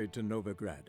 To Novigrad.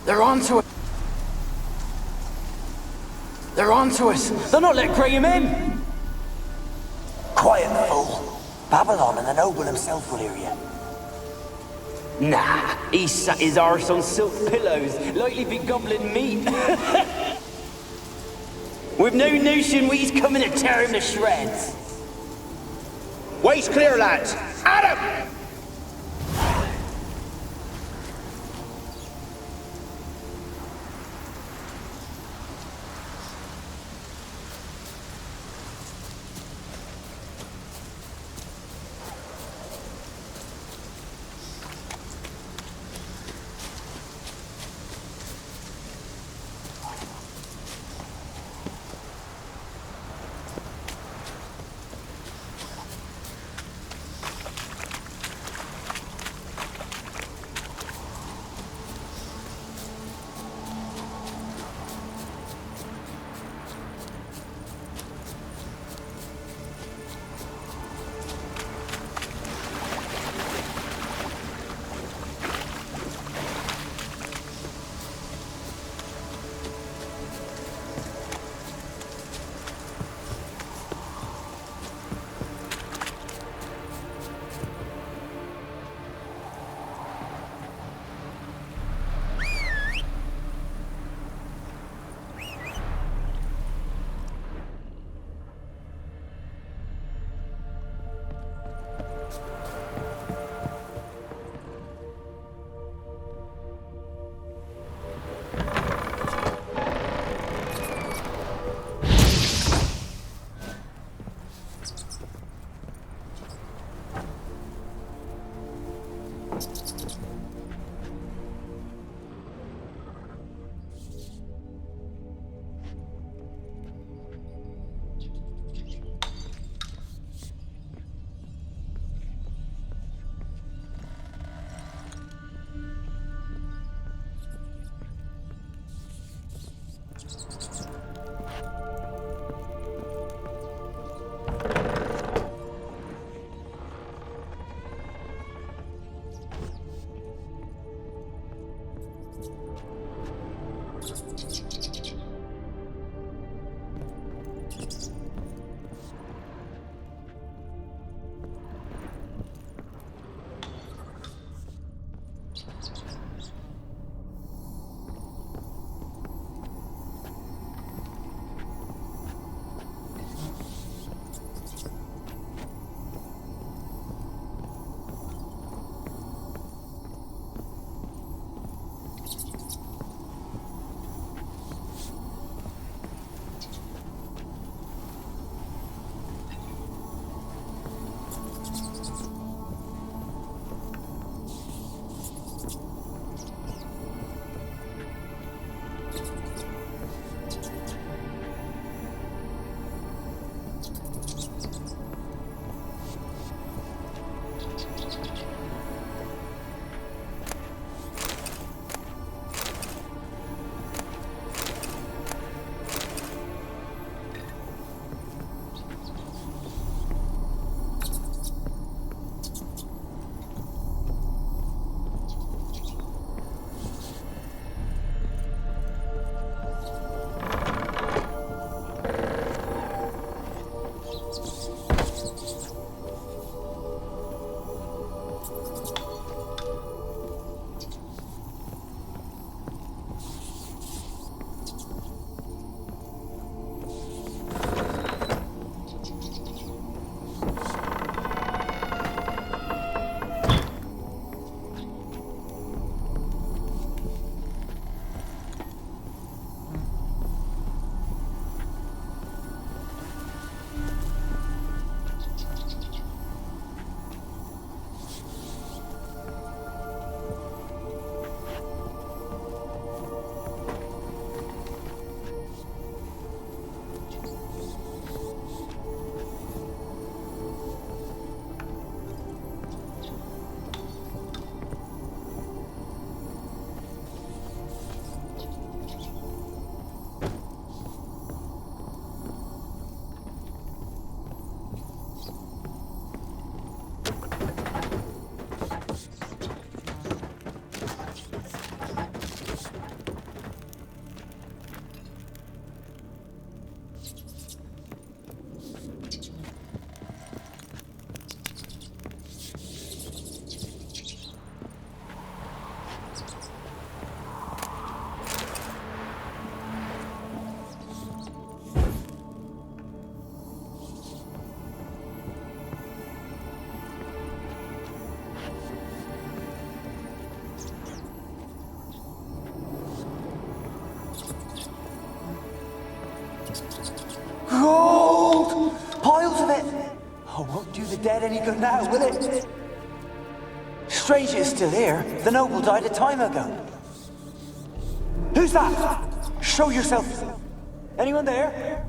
They're onto it. They're onto us. They'll not let Graham in. Quiet, fool. Babylon and the noble himself will hear you. Nah, he sat his arse on silk pillows, likely be gobbling meat. We've no notion we's coming to tear him to shreds. Waist clear, lads. Adam! Gold! Piles of it! Oh, won't do the dead any good now, will it? Strange it's still here. The noble died a time ago. Who's that? Show yourself. Anyone there?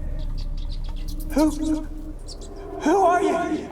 Who are you?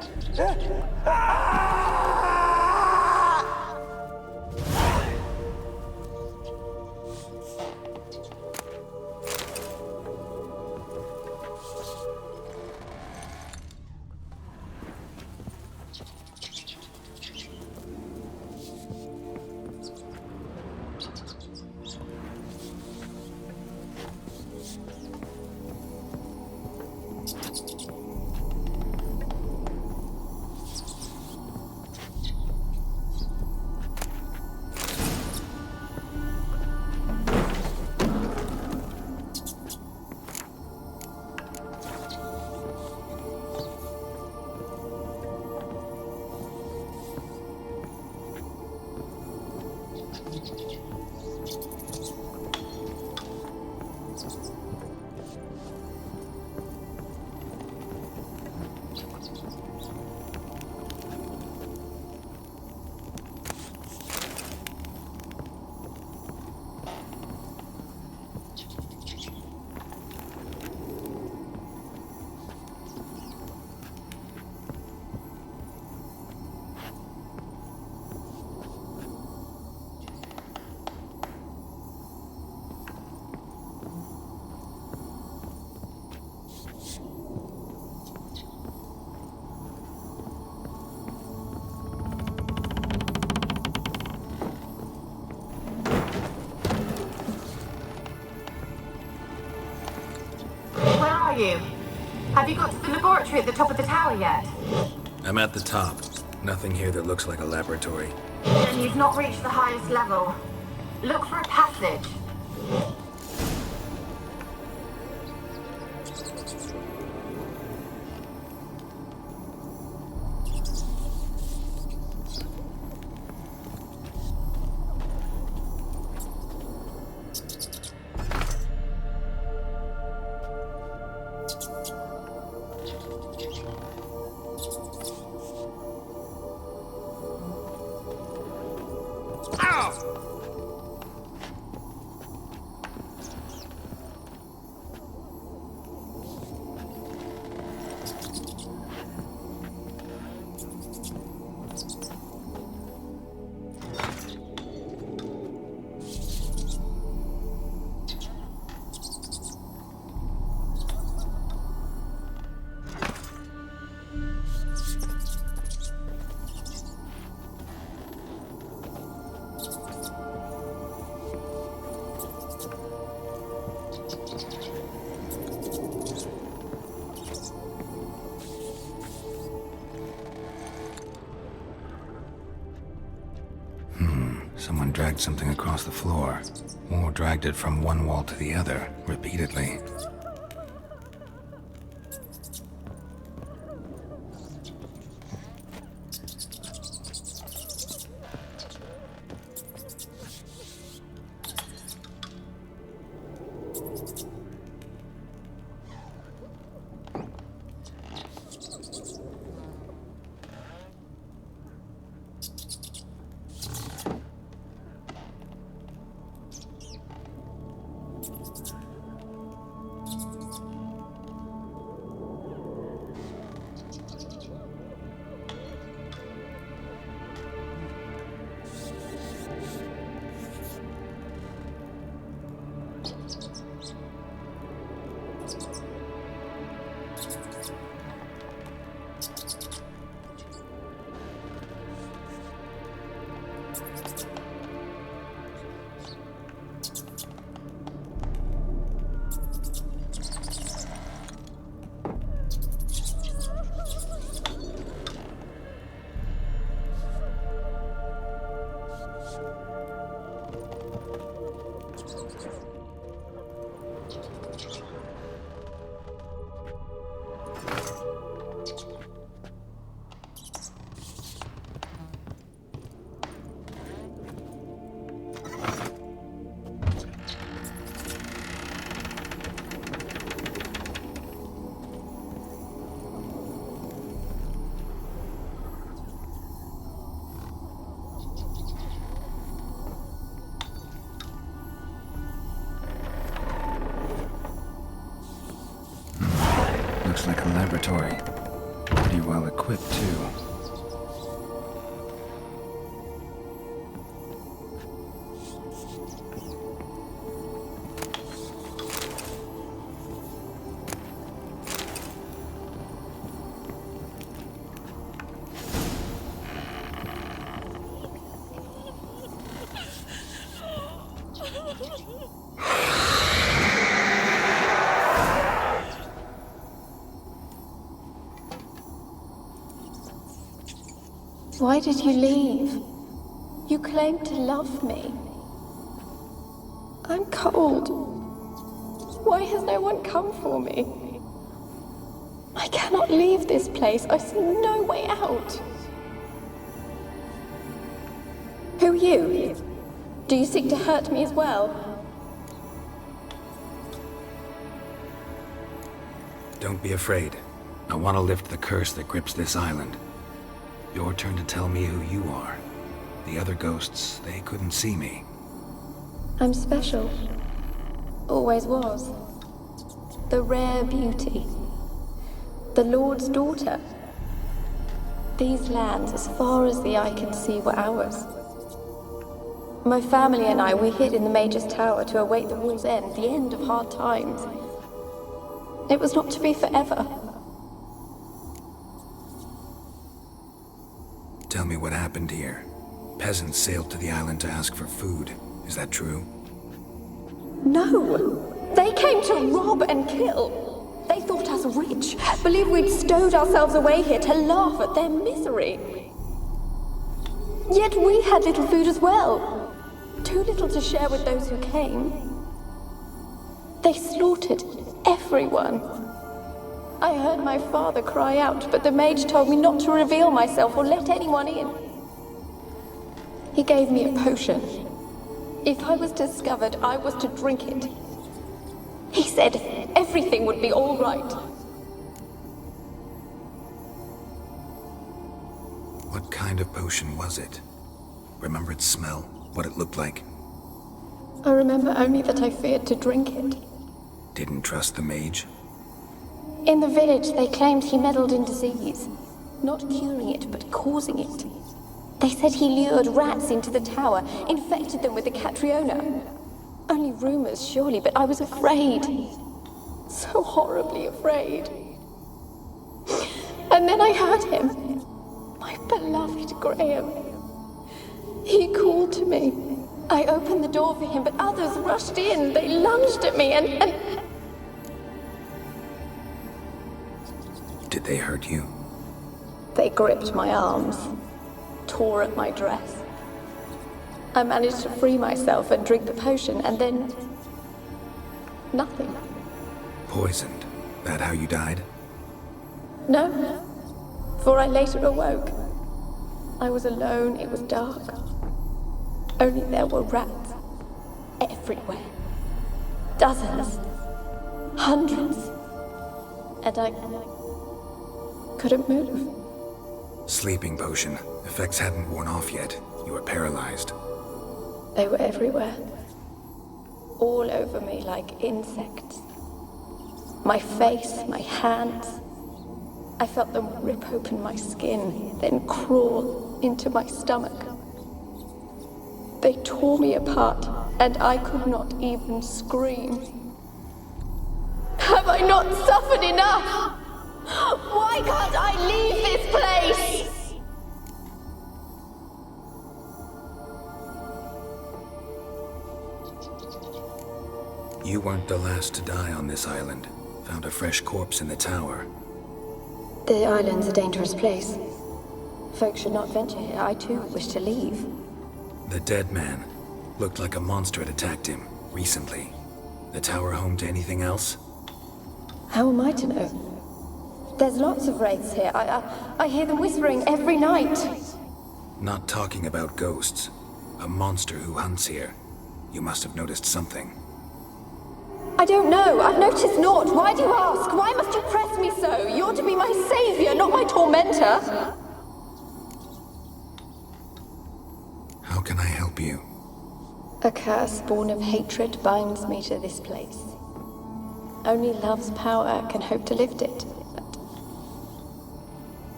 You? Have you got to the laboratory at the top of the tower yet? I'm at the top. Nothing here that looks like a laboratory. Then you've not reached the highest level. Look for a passage. Someone dragged something across the floor, or dragged it from one wall to the other, repeatedly. looks like a laboratory. Pretty well equipped, too. Why did you leave? You claimed to love me. I'm cold. Why has no one come for me? I cannot leave this place. I see no way out. Who are you? Do you seek to hurt me as well? Don't be afraid. I want to lift the curse that grips this island. Your turn to tell me who you are. The other ghosts, they couldn't see me. I'm special. Always was. The rare beauty. The Lord's daughter. These lands, as far as the eye can see, were ours. My family and I, we hid in the Major's Tower to await the war's end, the end of hard times. It was not to be forever. Tell me what happened here. Peasants sailed to the island to ask for food. Is that true? No! They came to rob and kill. They thought us rich, believed we'd stowed ourselves away here to laugh at their misery. Yet we had little food as well. Too little to share with those who came. They slaughtered everyone. I heard my father cry out, but the mage told me not to reveal myself or let anyone in. He gave me a potion. If I was discovered, I was to drink it. He said everything would be all right. What kind of potion was it? Remember its smell? What it looked like? I remember only that I feared to drink it. Didn't trust the mage? In the village, they claimed he meddled in disease. Not curing it, but causing it. They said he lured rats into the tower, infected them with the Catriona. Only rumors, surely, but I was afraid. So horribly afraid. And then I heard him. My beloved Graham. He called to me. I opened the door for him, but others rushed in. They lunged at me and... Did they hurt you? They gripped my arms, tore at my dress. I managed to free myself and drink the potion, and then... nothing. Poisoned? That how you died? No, for I later awoke. I was alone, it was dark. Only there were rats. Everywhere. Dozens. Hundreds. And I couldn't move. Sleeping potion. Effects hadn't worn off yet. You were paralyzed. They were everywhere. All over me like insects. My face, my hands. I felt them rip open my skin, then crawl into my stomach. They tore me apart, and I could not even scream. Have I not suffered enough? Why can't I leave this place? You weren't the last to die on this island. Found a fresh corpse in the tower. The island's a dangerous place. Folks should not venture here. I too wish to leave. The dead man. Looked like a monster had attacked him, recently. The tower home to anything else? How am I to know? There's lots of wraiths here. I hear them whispering every night. Not talking about ghosts. A monster who hunts here. You must have noticed something. I don't know. I've noticed naught. Why do you ask? Why must you press me so? You're to be my savior, not my tormentor. How can I help you? A curse born of hatred binds me to this place. Only love's power can hope to lift it.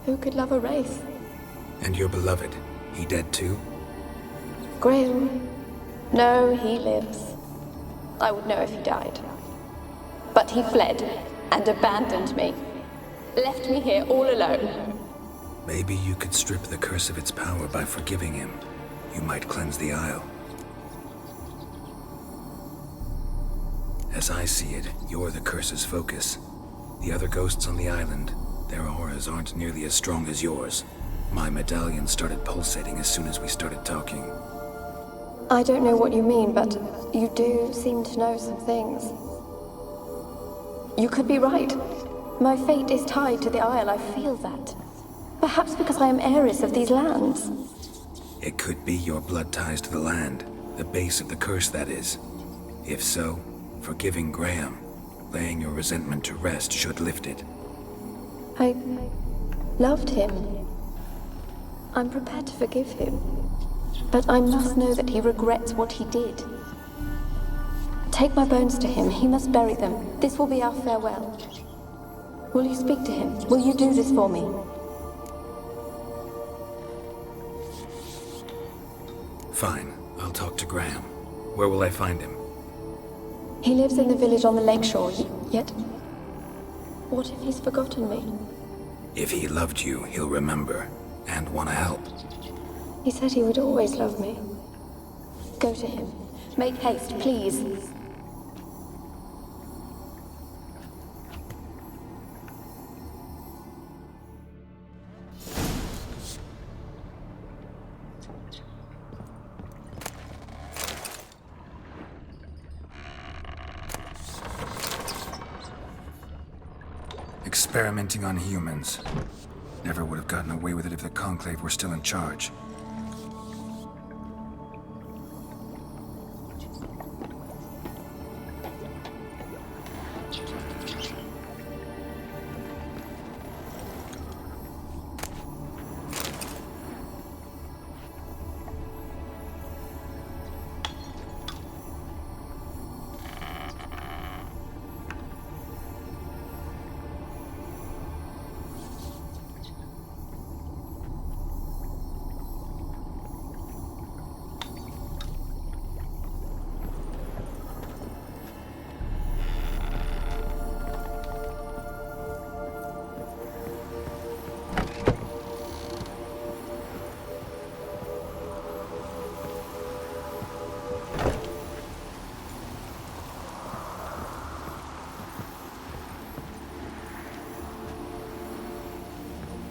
Who could love a wraith? And your beloved, he dead too? Graham? No, he lives. I would know if he died. But he fled and abandoned me. Left me here all alone. Maybe you could strip the curse of its power by forgiving him. You might cleanse the Isle. As I see it, you're the curse's focus. The other ghosts on the island, their auras aren't nearly as strong as yours. My medallion started pulsating as soon as we started talking. I don't know what you mean, but you do seem to know some things. You could be right. My fate is tied to the Isle, I feel that. Perhaps because I am heiress of these lands. It could be your blood ties to the land, the base of the curse, that is. If so, forgiving Graham, laying your resentment to rest should lift it. I loved him. I'm prepared to forgive him. But I must know that he regrets what he did. Take my bones to him. He must bury them. This will be our farewell. Will you speak to him? Will you do this for me? Fine. I'll talk to Graham. Where will I find him? He lives in the village on the lakeshore, yet... What if he's forgotten me? If he loved you, he'll remember, and want to help. He said he would always love me. Go to him. Make haste, please. Experimenting on humans. Never would have gotten away with it if the Conclave were still in charge.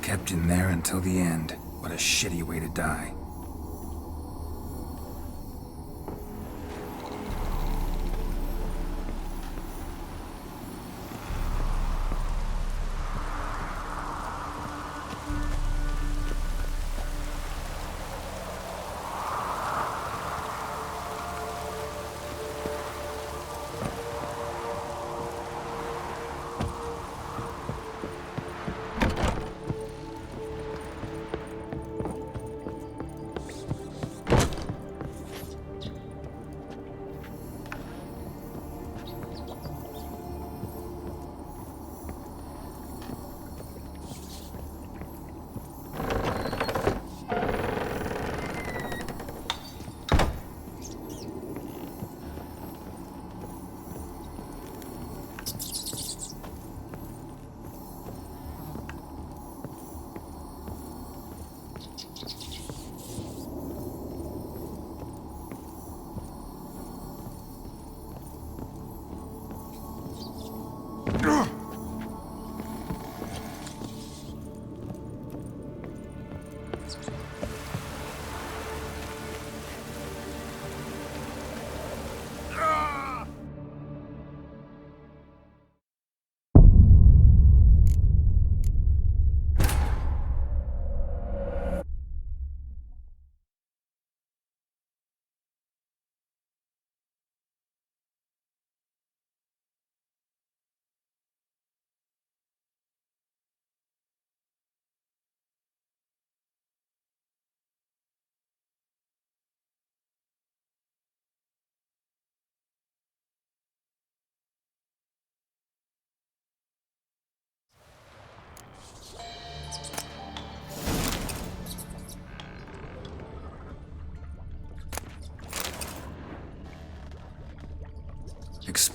Kept in there until the end. What a shitty way to die.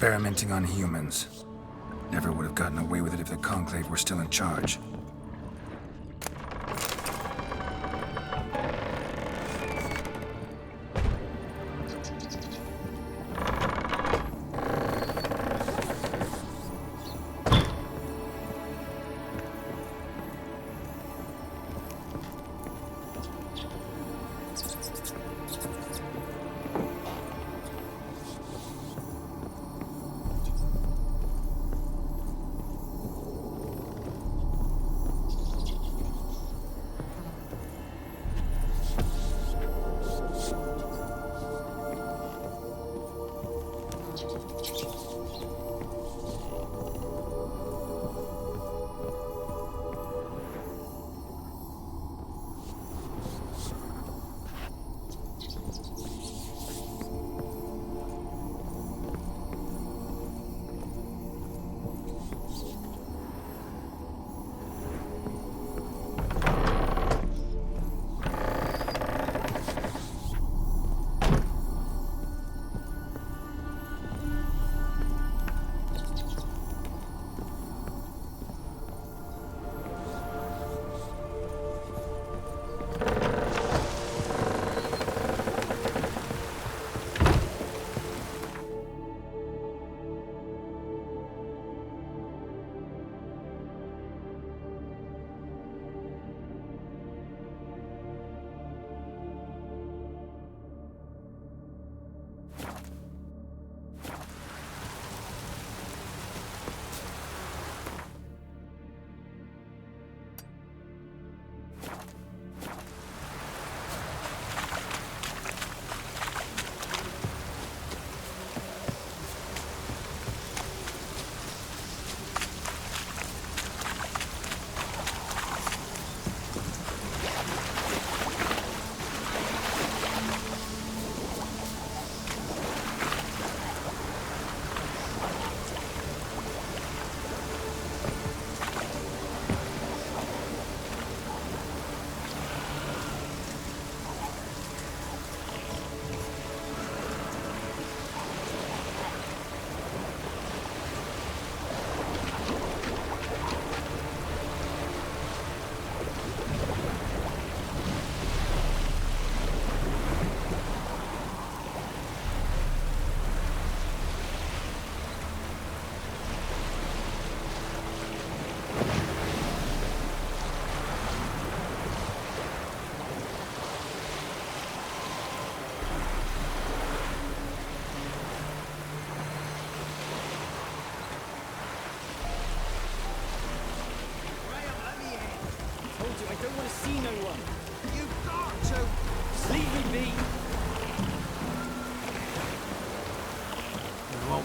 Experimenting on humans. Never would have gotten away with it if the Conclave were still in charge.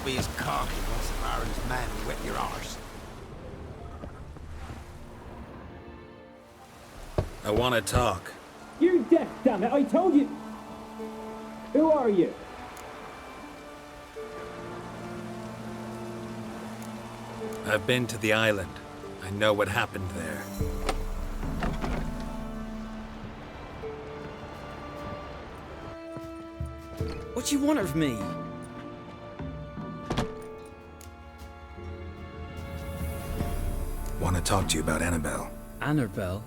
Be as cocky once an Ireland's man who wet your arse. I want to talk. You're deaf, damn it! I told you! Who are you? I've been to the island. I know what happened there. What do you want of me? Want to talk to you about Annabelle. Annabelle?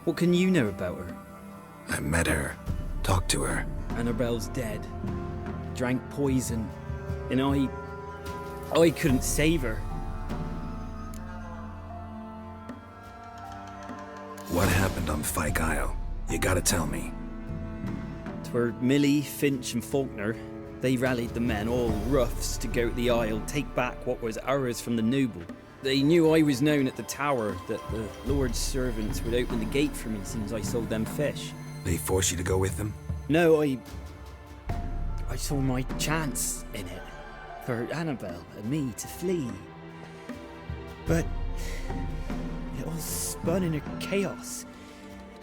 What can you know about her? I met her. Talked to her. Annabelle's dead. Drank poison. And I couldn't save her. What happened on Fyke Isle? You gotta tell me. 'Twere Millie, Finch and Faulkner. They rallied the men, all roughs, to go to the Isle, take back what was ours from the noble. They knew I was known at the tower, that the Lord's servants would open the gate for me since I sold them fish. They forced you to go with them? No, I saw my chance in it, for Annabelle and me to flee. But it all spun in a chaos.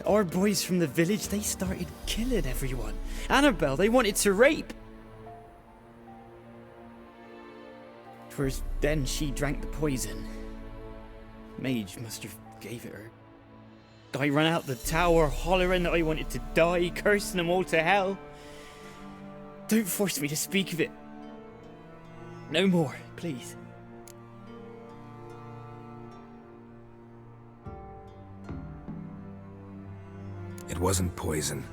Our boys from the village, they started killing everyone. Annabelle, they wanted to rape. 'Twas then she drank the poison. Mage must have gave it her. I ran out the tower hollering that I wanted to die, cursing them all to hell. Don't force me to speak of it. No more, please. It wasn't poison.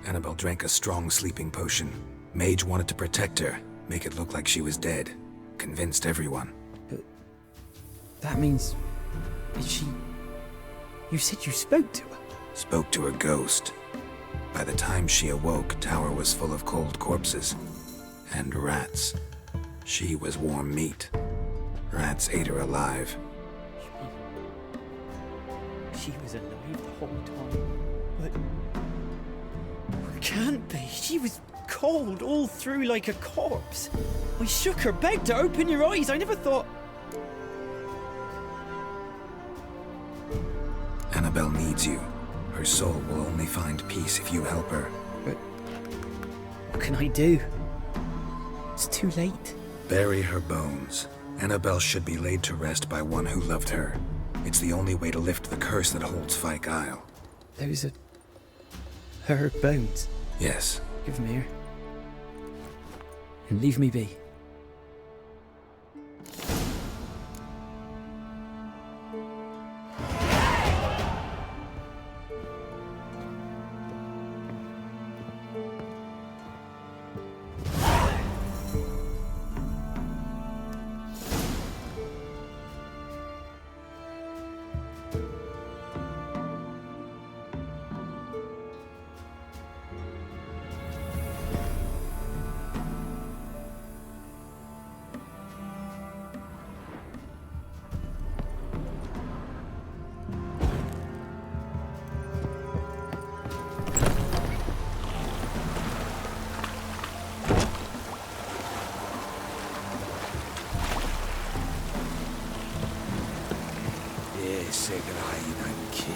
Annabelle drank a strong sleeping potion. Mage wanted to protect her, make it look like she was dead. Convinced everyone. But that means... Did she... You said you spoke to her? Spoke to a ghost. By the time she awoke, Tower was full of cold corpses. And rats. She was warm meat. Rats ate her alive. She was alive the whole time. But... It can't be. She was cold all through like a corpse. I shook her, begged her, open your eyes. I never thought... Annabelle needs you. Her soul will only find peace if you help her. But... What can I do? It's too late. Bury her bones. Annabelle should be laid to rest by one who loved her. It's the only way to lift the curse that holds Fyke Isle. Those are... her bones. Yes. Give them here. And leave me be.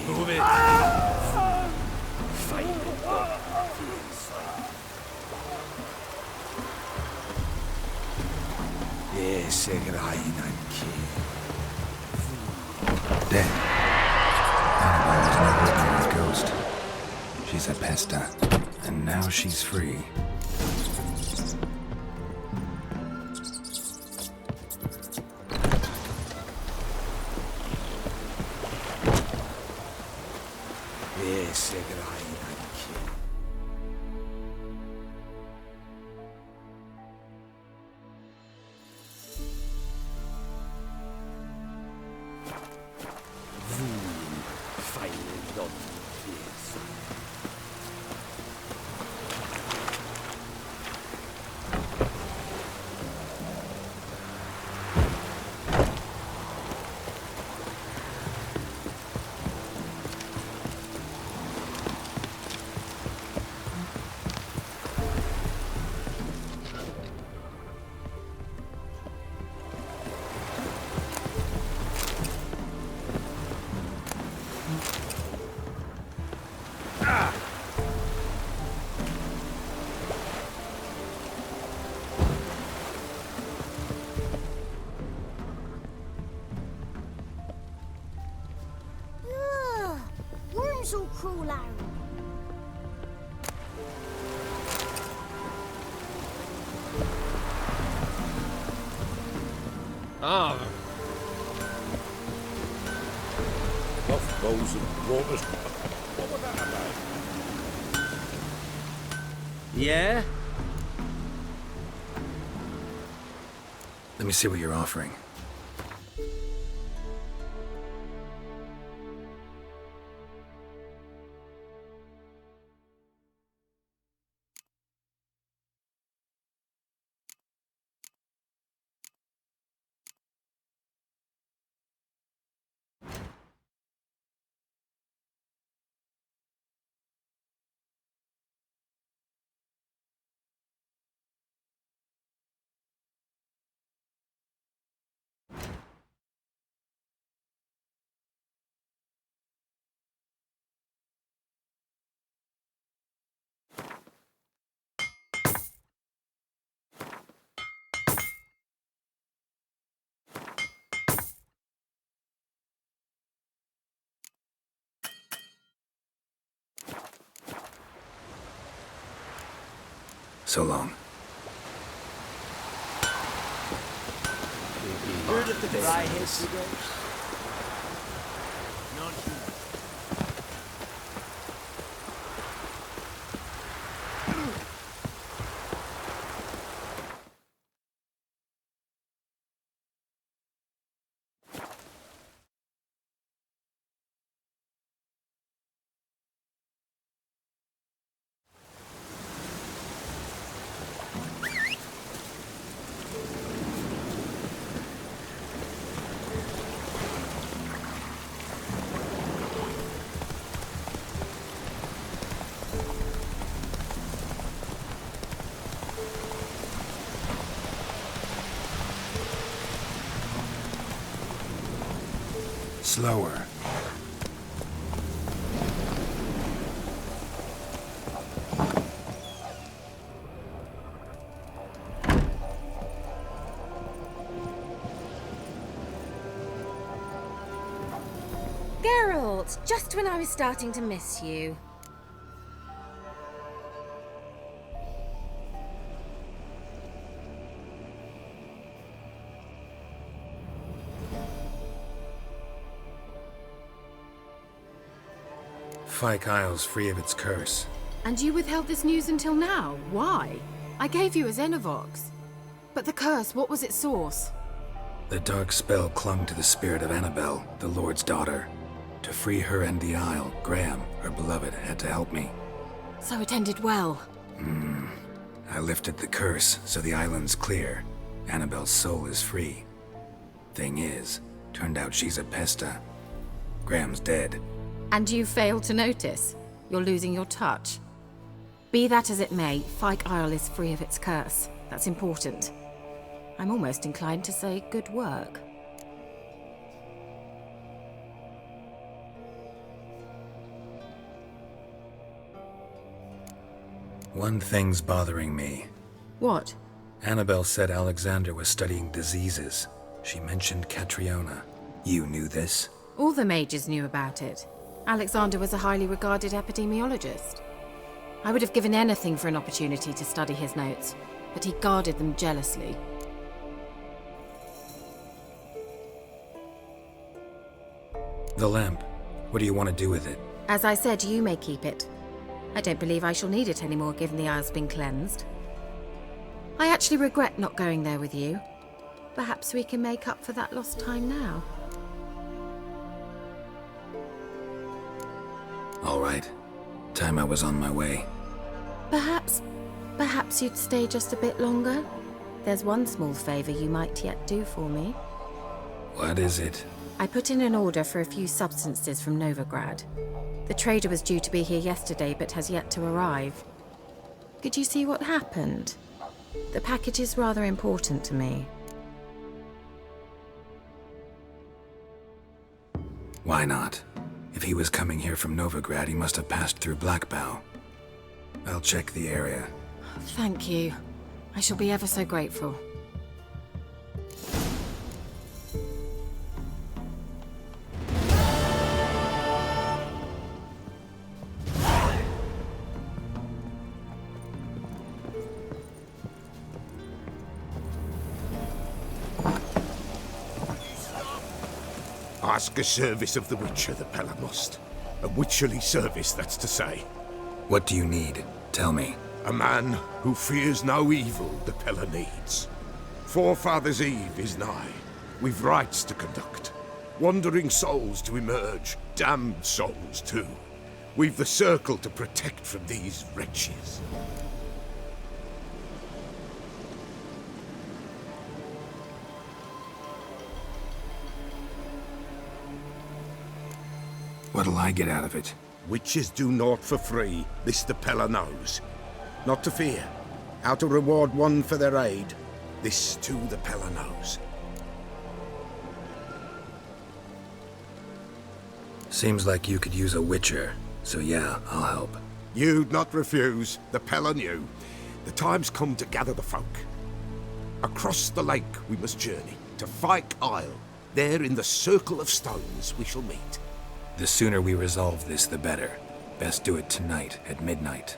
Move it! Dead. Annabelle was never a ghost. She's a pesta. And now she's free. Worms will crawl out. Ah. Off goes and waters. What was that about? Yeah? Let me see what you're offering. So long. Heard of the dry heads today? Slower. Geralt, just when I was starting to miss you. Fyke Isle's free of its curse. And you withheld this news until now? Why? I gave you a Xenovox. But the curse, what was its source? The dark spell clung to the spirit of Annabelle, the Lord's daughter. To free her and the Isle, Graham, her beloved, had to help me. So it ended well. I lifted the curse, so the island's clear. Annabelle's soul is free. Thing is, turned out she's a pesta. Graham's dead. And you failed to notice? You're losing your touch. Be that as it may, Fyke Isle is free of its curse. That's important. I'm almost inclined to say good work. One thing's bothering me. What? Annabelle said Alexander was studying diseases. She mentioned Catriona. You knew this? All the mages knew about it. Alexander was a highly regarded epidemiologist. I would have given anything for an opportunity to study his notes, but he guarded them jealously. The lamp. What do you want to do with it? As I said, you may keep it. I don't believe I shall need it anymore, given the Isle's been cleansed. I actually regret not going there with you. Perhaps we can make up for that lost time now. All right. Time I was on my way. Perhaps you'd stay just a bit longer? There's one small favor you might yet do for me. What is it? I put in an order for a few substances from Novigrad. The trader was due to be here yesterday, but has yet to arrive. Could you see what happened? The package is rather important to me. Why not? If he was coming here from Novigrad, he must have passed through Blackbow. I'll check the area. Thank you. I shall be ever so grateful. Ask a service of the Witcher, the Pella must. A Witcherly service, that's to say. What do you need? Tell me. A man who fears no evil the Pella needs. Forefathers' Eve is nigh. We've rites to conduct. Wandering souls to emerge. Damned souls, too. We've the circle to protect from these wretches. What'll I get out of it? Witches do naught for free, this the Pella knows. Not to fear. How to reward one for their aid, this too the Pella knows. Seems like you could use a Witcher, so yeah, I'll help. You'd not refuse, the Pella knew. The time's come to gather the folk. Across the lake we must journey, to Fyke Isle. There in the circle of stones we shall meet. The sooner we resolve this, the better. Best do it tonight, at midnight.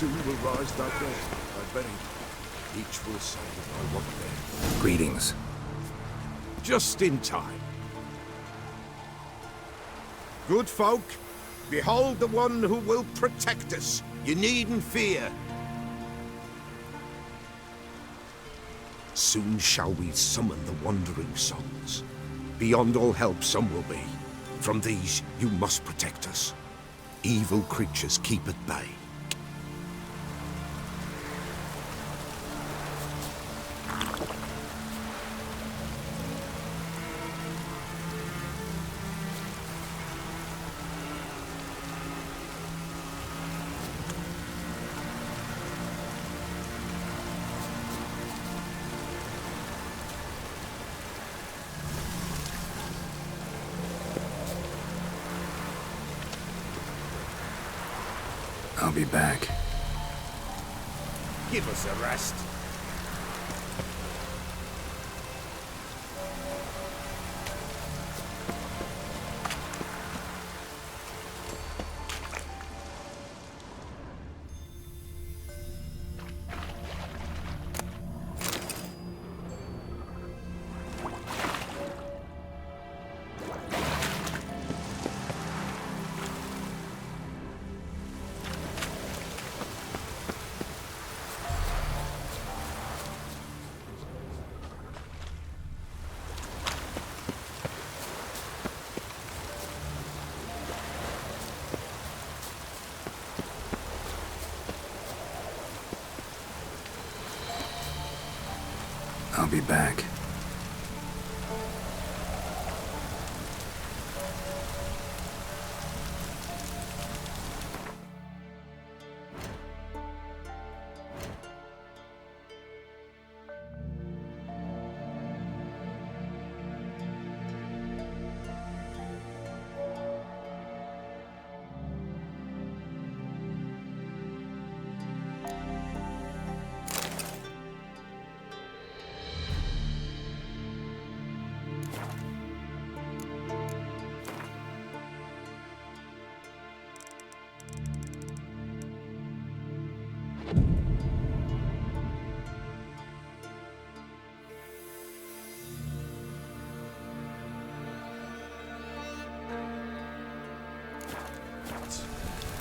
Soon will rise thy dead, thy buried. Each will say I want them. Greetings. Just in time. Good folk, behold the one who will protect us. You needn't fear. Soon shall we summon the wandering souls. Beyond all help some will be. From these you must protect us. Evil creatures keep at bay. I'll be back. Give us a rest. I'll be back.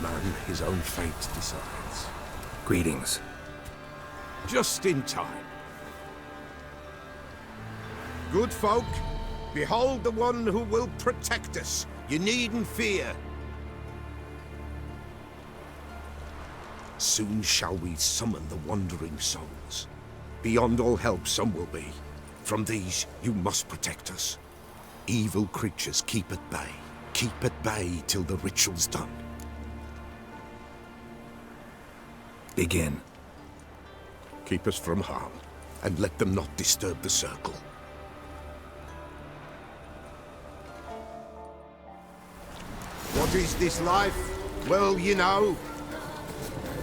Man his own fate decides. Greetings. Just in time. Good folk, behold the one who will protect us. You needn't fear. Soon shall we summon the wandering souls. Beyond all help some will be. From these you must protect us. Evil creatures keep at bay. Keep at bay till the ritual's done. Begin. Keep us from harm, and let them not disturb the circle. What is this life? Well, you know.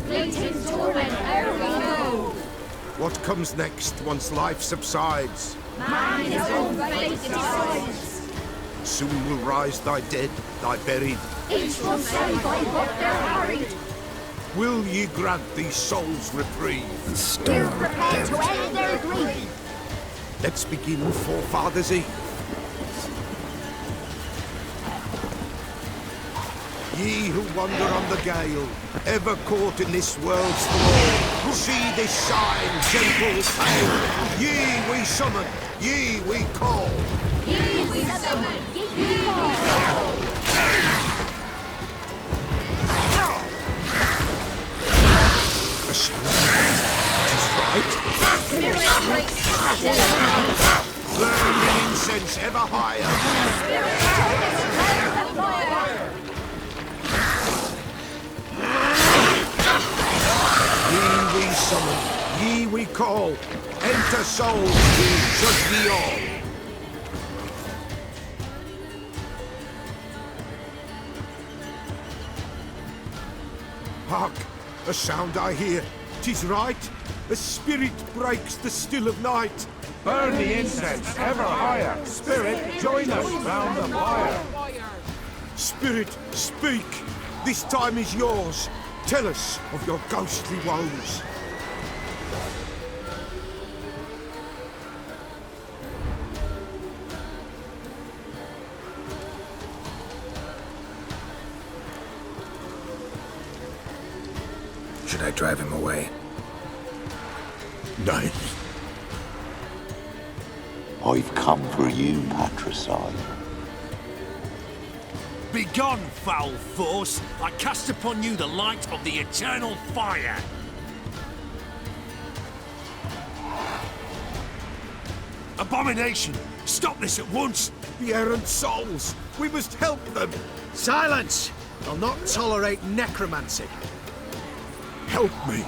Fleeting torment ere we know. What comes next once life subsides? Man his own fate decides. Soon will rise thy dead, thy buried. Each will say by what they're harried. Will ye grant these souls reprieve? We're prepared to end their grief. Let's begin Forefathers' Eve. Ye who wander on the gale, ever caught in this world's thrall, see this sign, gentle tale. Ye we summon, ye we call. Ye we summon, ye we call. A sound burn incense ever higher. Ye we summon, ye we call. Enter souls, we judge ye all. Hark! A sound I hear. 'Tis right. A spirit breaks the still of night. Burn the incense ever higher. Spirit, join us round the fire. Spirit, speak. This time is yours. Tell us of your ghostly woes. Should I drive him away? Nay. I've come for you, patricide. Begone, foul force! I cast upon you the light of the eternal fire! Abomination! Stop this at once! The errant souls! We must help them! Silence! I'll not tolerate necromancy. Help me!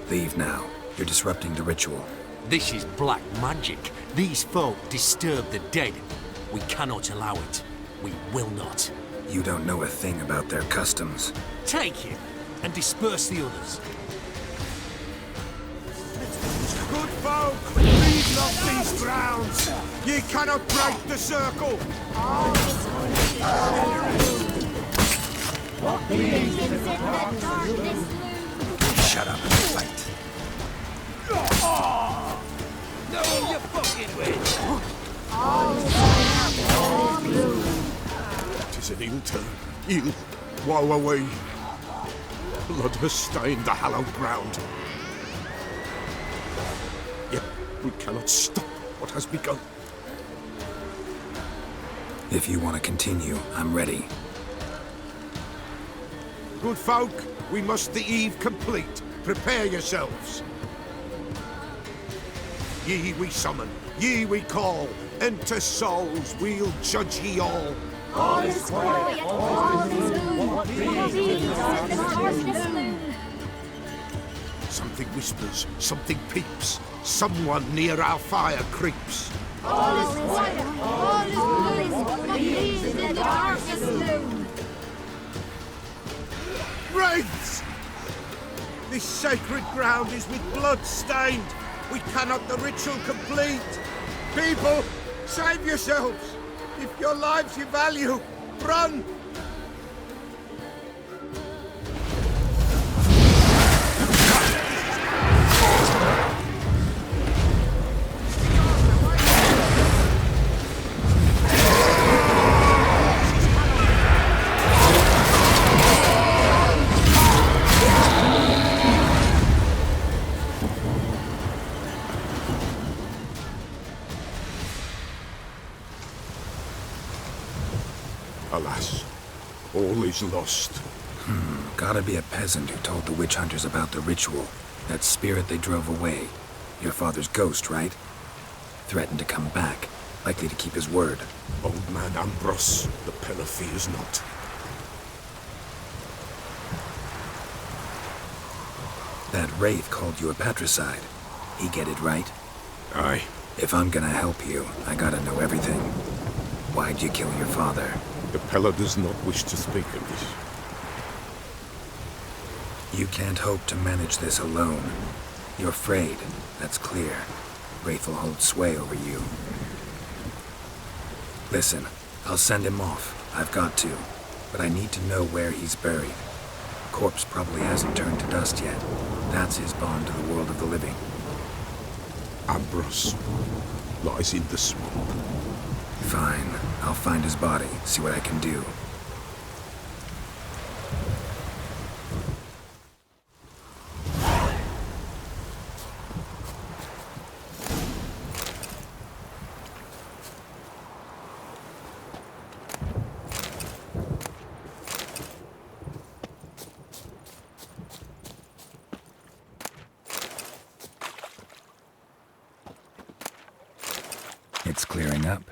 Leave now. You're disrupting the ritual. This is black magic. These folk disturb the dead. We cannot allow it. We will not. You don't know a thing about their customs. Take him and disperse the others. Good folk, leave not these grounds! Ye cannot break the circle! Shut up and fight. No, you fucking witch! Tis an ill turn. Ill. Woe away. Blood has stained the hallowed ground. Yet we cannot stop what has begun. If you want to continue, I'm ready. Good folk, we must the eve complete. Prepare yourselves. Ye we summon, ye we call. Enter souls, we'll judge ye all. All is quiet, all is gloom. Something whispers, something peeps. Someone near our fire creeps. All is quiet, all is gloom. Leaves in the darkest gloom. Wraiths! This sacred ground is with blood stained. We cannot the ritual complete. People, save yourselves. If your lives you value, run! Alas, all is lost. Gotta be a peasant who told the witch hunters about the ritual. That spirit they drove away. Your father's ghost, right? Threatened to come back. Likely to keep his word. Old man Ambrose, the Pella fears not. That wraith called you a patricide. He get it right? Aye. If I'm gonna help you, I gotta know everything. Why'd you kill your father? The Pella does not wish to speak of this. You can't hope to manage this alone. You're afraid, that's clear. Wraith will hold sway over you. Listen, I'll send him off. I've got to. But I need to know where he's buried. Corpse probably hasn't turned to dust yet. That's his bond to the world of the living. Ambrose lies in the swamp. Fine. I'll find his body, see what I can do. It's clearing up.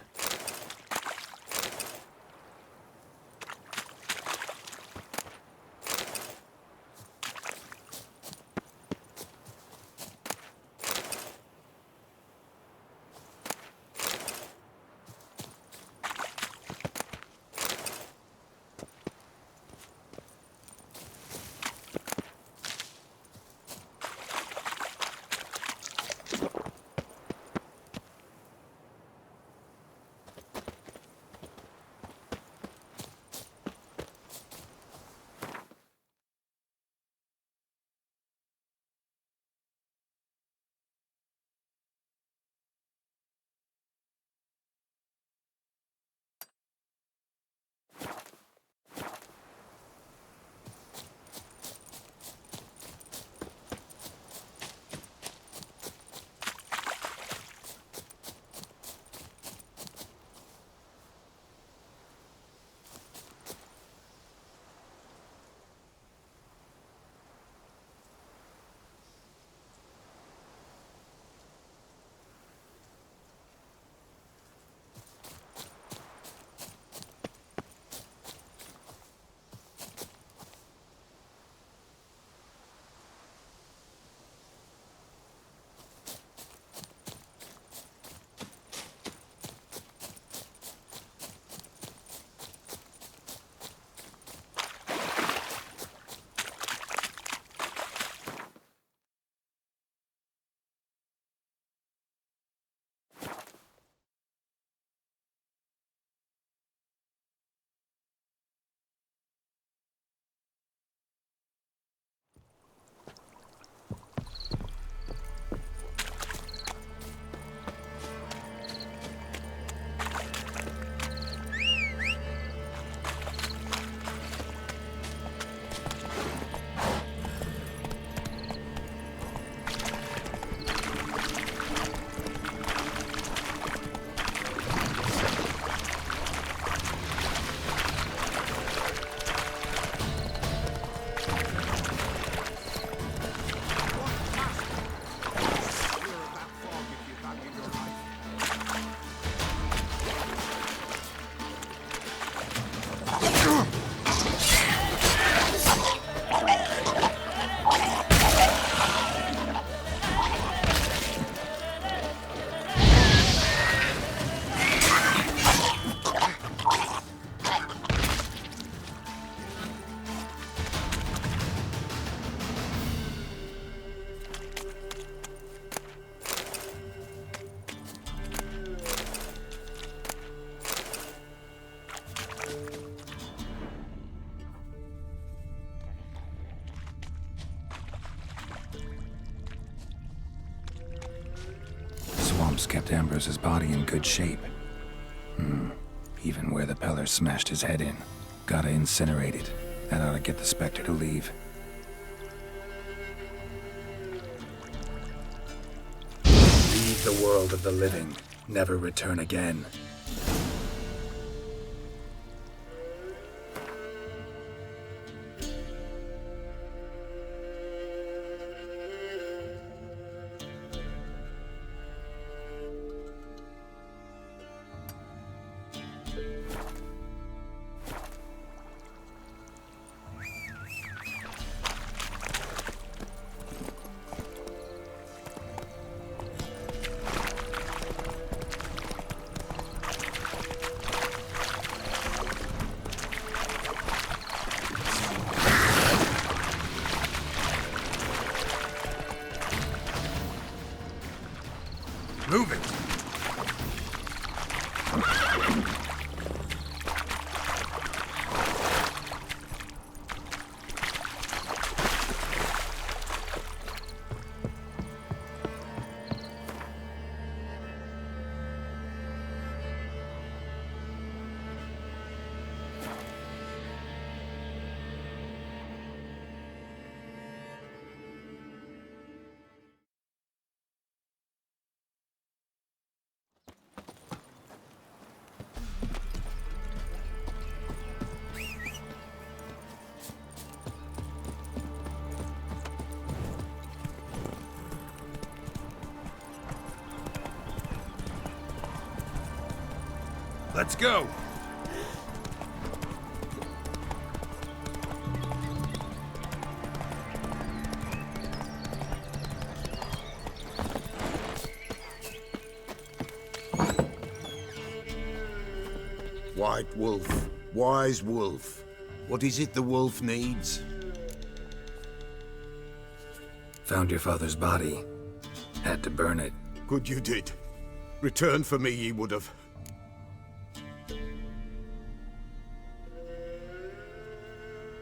corpse kept Ambrose's body in good shape. Even where the Peller smashed his head in. Gotta incinerate it. That ought to get the Spectre to leave. Leave the world of the living. Never return again. Move it! Let's go! White Wolf, wise wolf. What is it the wolf needs? Found your father's body. Had to burn it. Good you did. Return for me ye would have.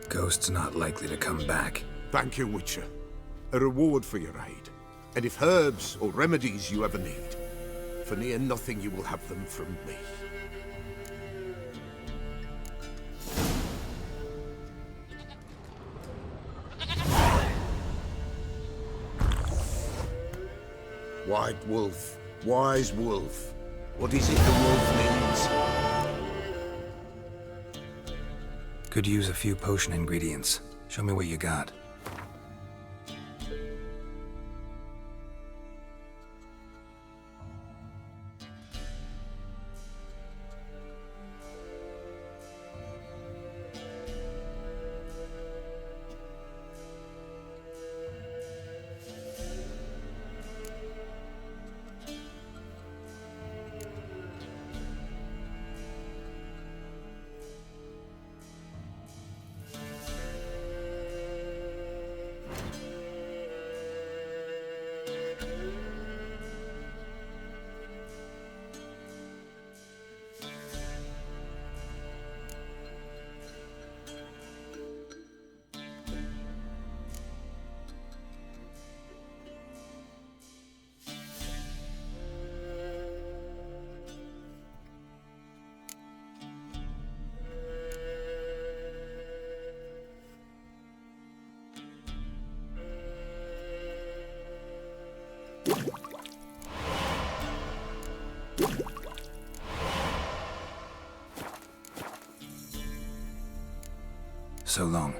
Ghost's not likely to come back. Thank you, Witcher. A reward for your aid. And if herbs or remedies you ever need, for near nothing you will have them from me. White Wolf, wise wolf. What is it the wolf needs? Could use a few potion ingredients. Show me what you got. So long.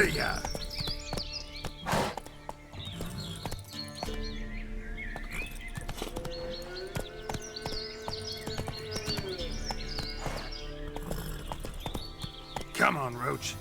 Yeah. Come on, Roach.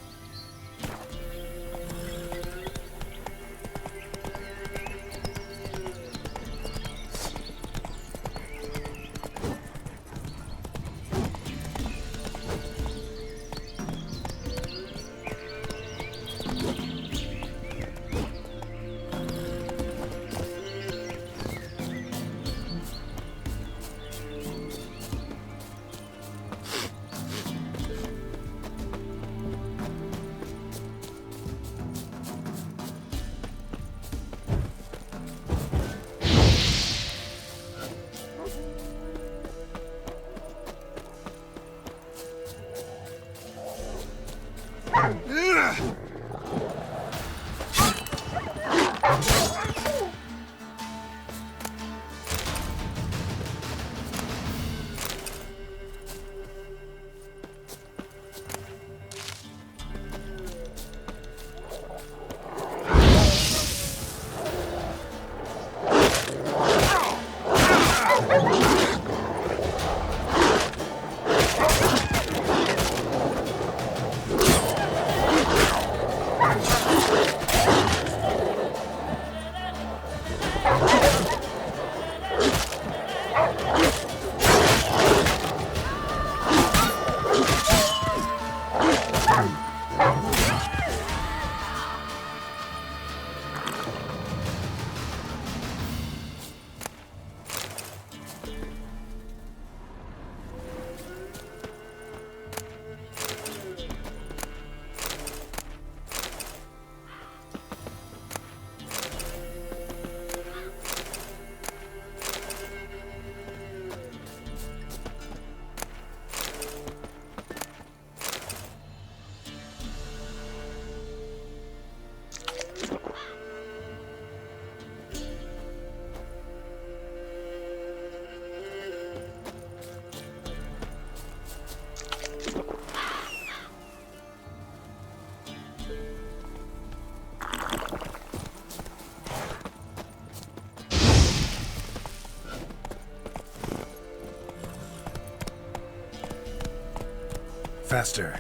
Faster.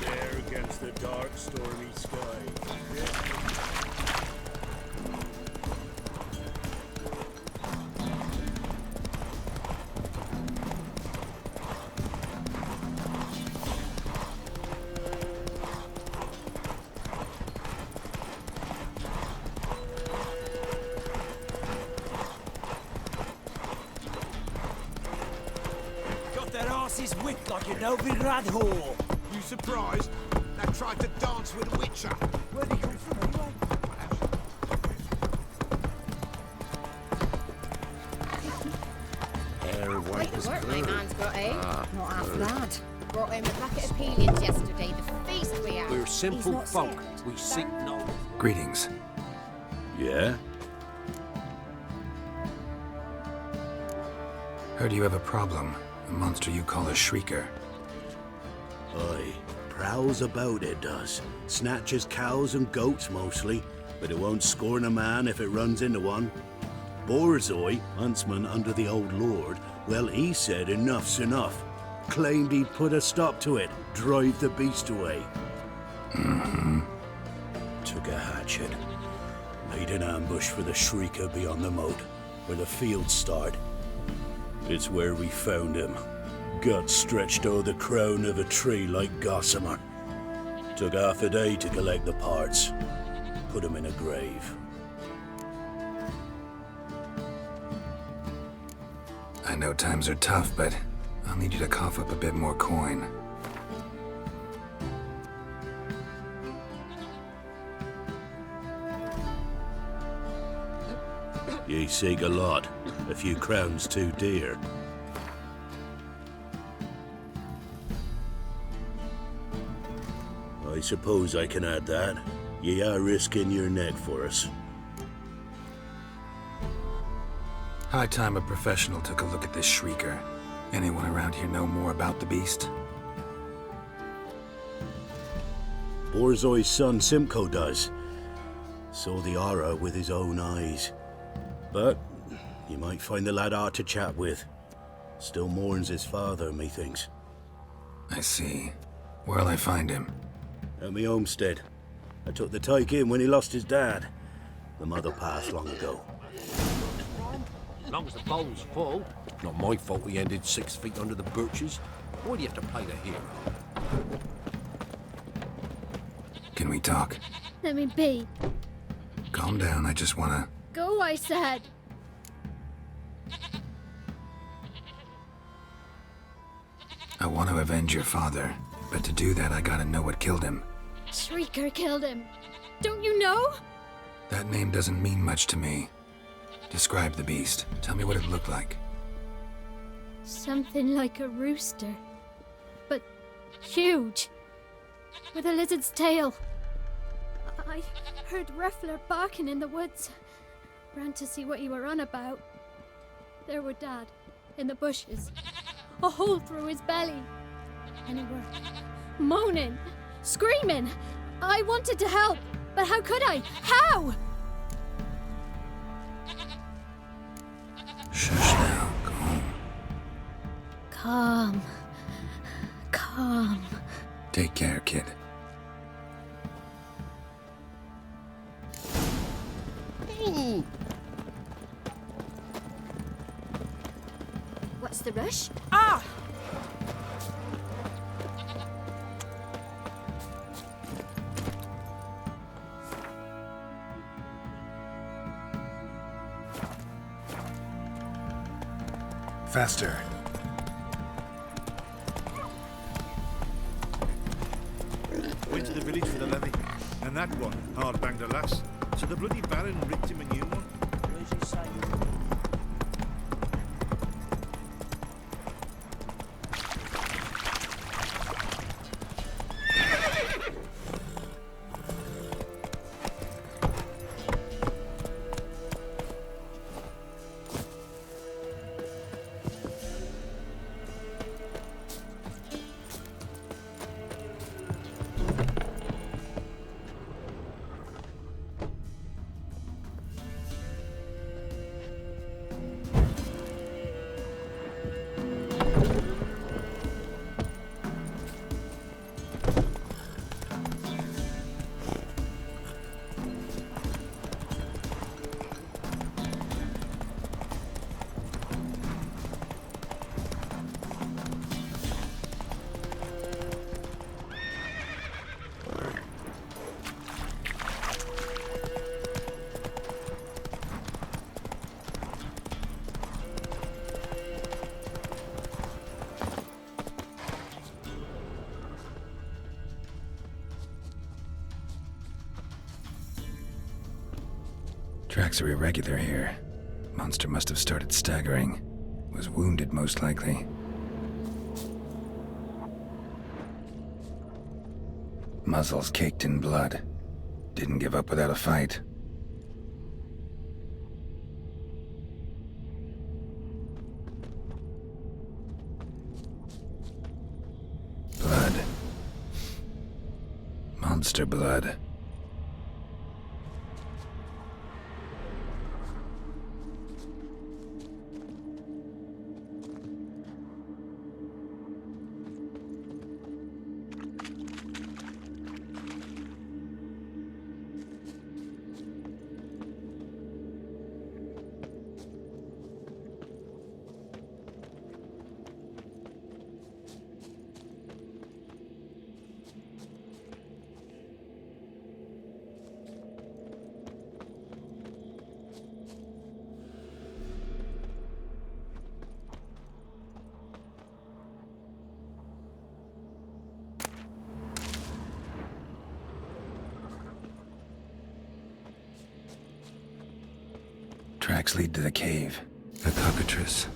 There against the dark, stormy sky. That arse is whipped like a Novigrad whore. You surprised? They tried to dance with a Witcher. Where'd he come from anyway? Quite the work my man's got, eh? Not half bad. Brought him a bucket of peelings yesterday. The feast we had. We're simple folk. We seek no. Greetings. Yeah? Heard you have a problem. A monster you call a shrieker. Aye. Prowls about it does. Snatches cows and goats mostly, but it won't scorn a man if it runs into one. Borzoi, huntsman under the old lord, well, he said enough's enough. Claimed he'd put a stop to it, drive the beast away. Mm-hmm. Took a hatchet. Made an ambush for the shrieker beyond the moat, where the fields start. It's where we found him. Gut stretched o'er the crown of a tree like gossamer. Took half a day to collect the parts. Put him in a grave. I know times are tough, but I'll need you to cough up a bit more coin. Ye seek a lot. A few crowns too dear. I suppose I can add that. Ye are risking your neck for us. High time a professional took a look at this shrieker. Anyone around here know more about the beast? Borzoi's son Simcoe does. Saw the aura with his own eyes. But you might find the lad hard to chat with. Still mourns his father, methinks. I see. Where'll I find him? At me homestead. I took the tyke in when he lost his dad. The mother passed long ago. As long as the bowl's full. Not my fault we ended 6 feet under the birches. Why do you have to play the hero? Can we talk? Let me be. Calm down, I just wanna... Go, I said. I want to avenge your father, but to do that I gotta know what killed him. Shrieker killed him. Don't you know? That name doesn't mean much to me. Describe the beast. Tell me what it looked like. Something like a rooster. But huge. With a lizard's tail. I heard Ruffler barking in the woods. Ran to see what you were on about. There were Dad, in the bushes. A hole through his belly. And he were moaning, screaming. I wanted to help, but how could I? How? Shush now, go home. Calm. Calm. Take care, kid. What's the rush? Ah! Faster. Went to the village for the levy, and that one hard banged a lass. So the bloody Baron ripped him a new one. Where's he saying? Tracks are irregular here. Monster must have started staggering. Was wounded, most likely. Muzzles caked in blood. Didn't give up without a fight. Blood. Monster blood. Tracks lead to the cave. The cockatrice.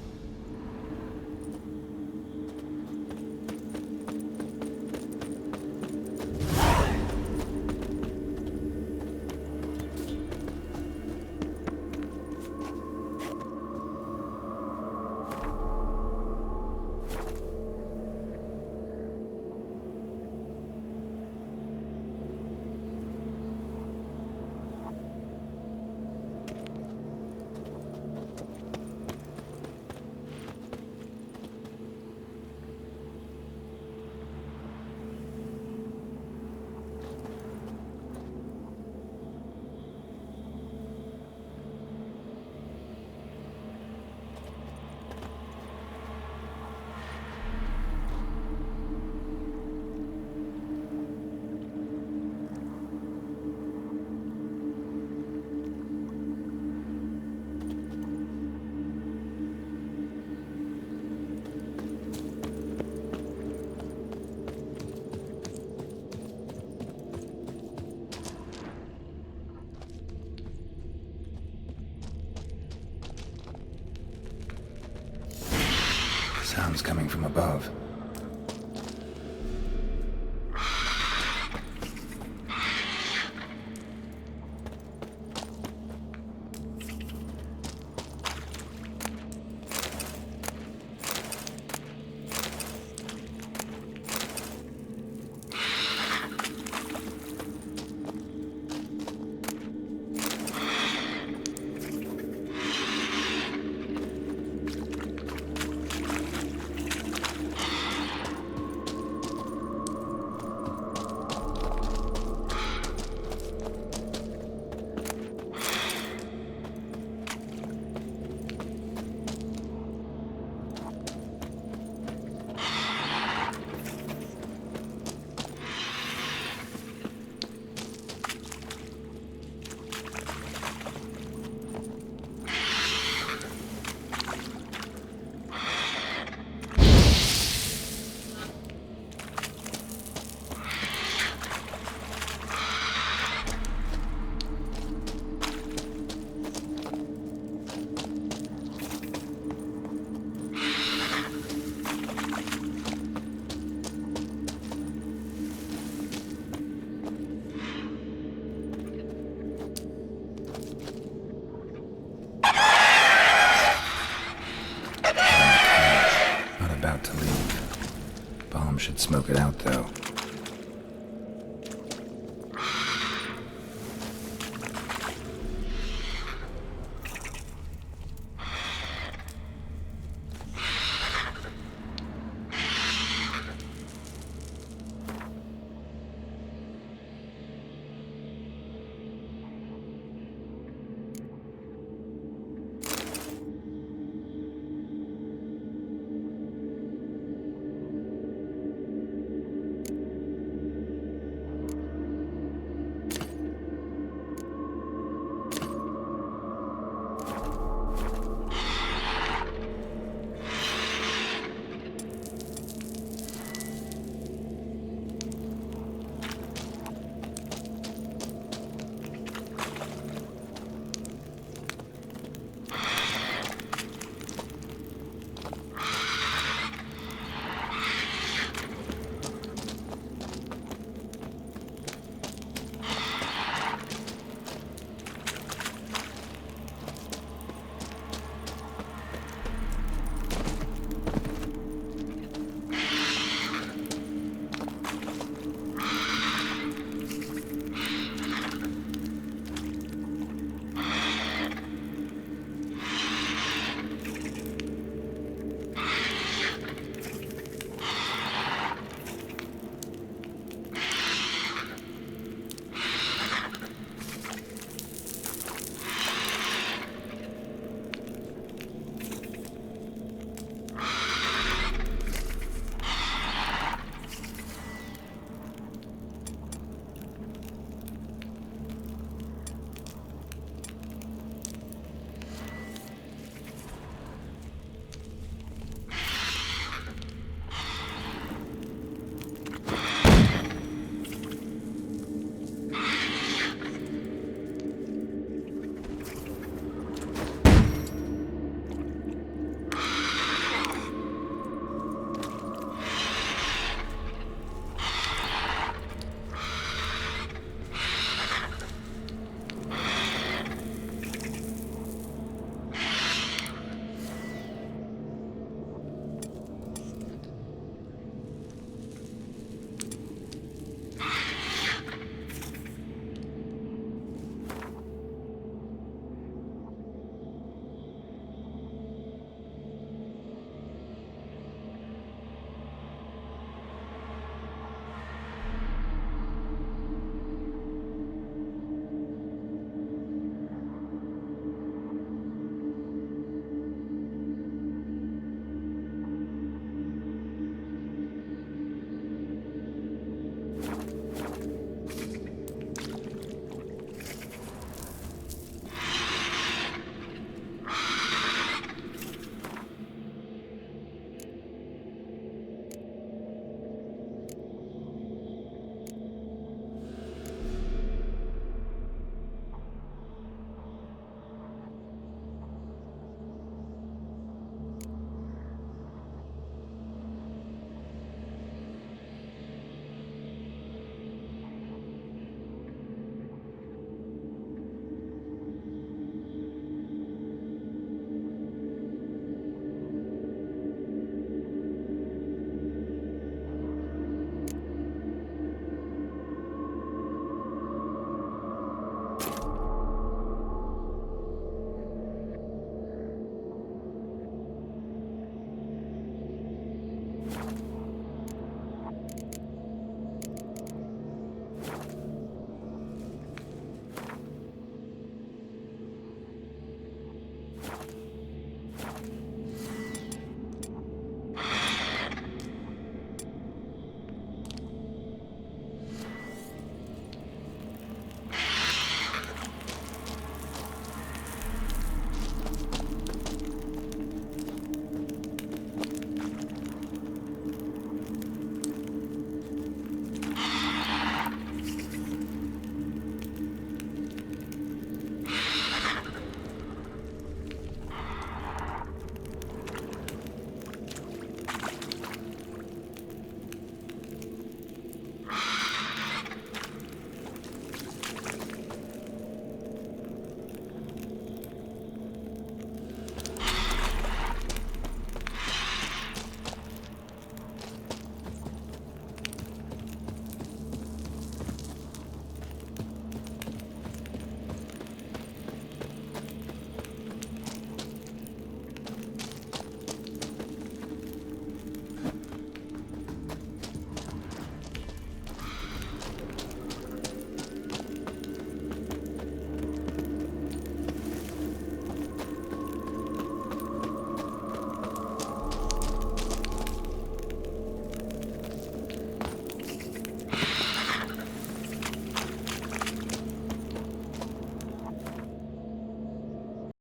sounds coming from above. Should smoke it out, though.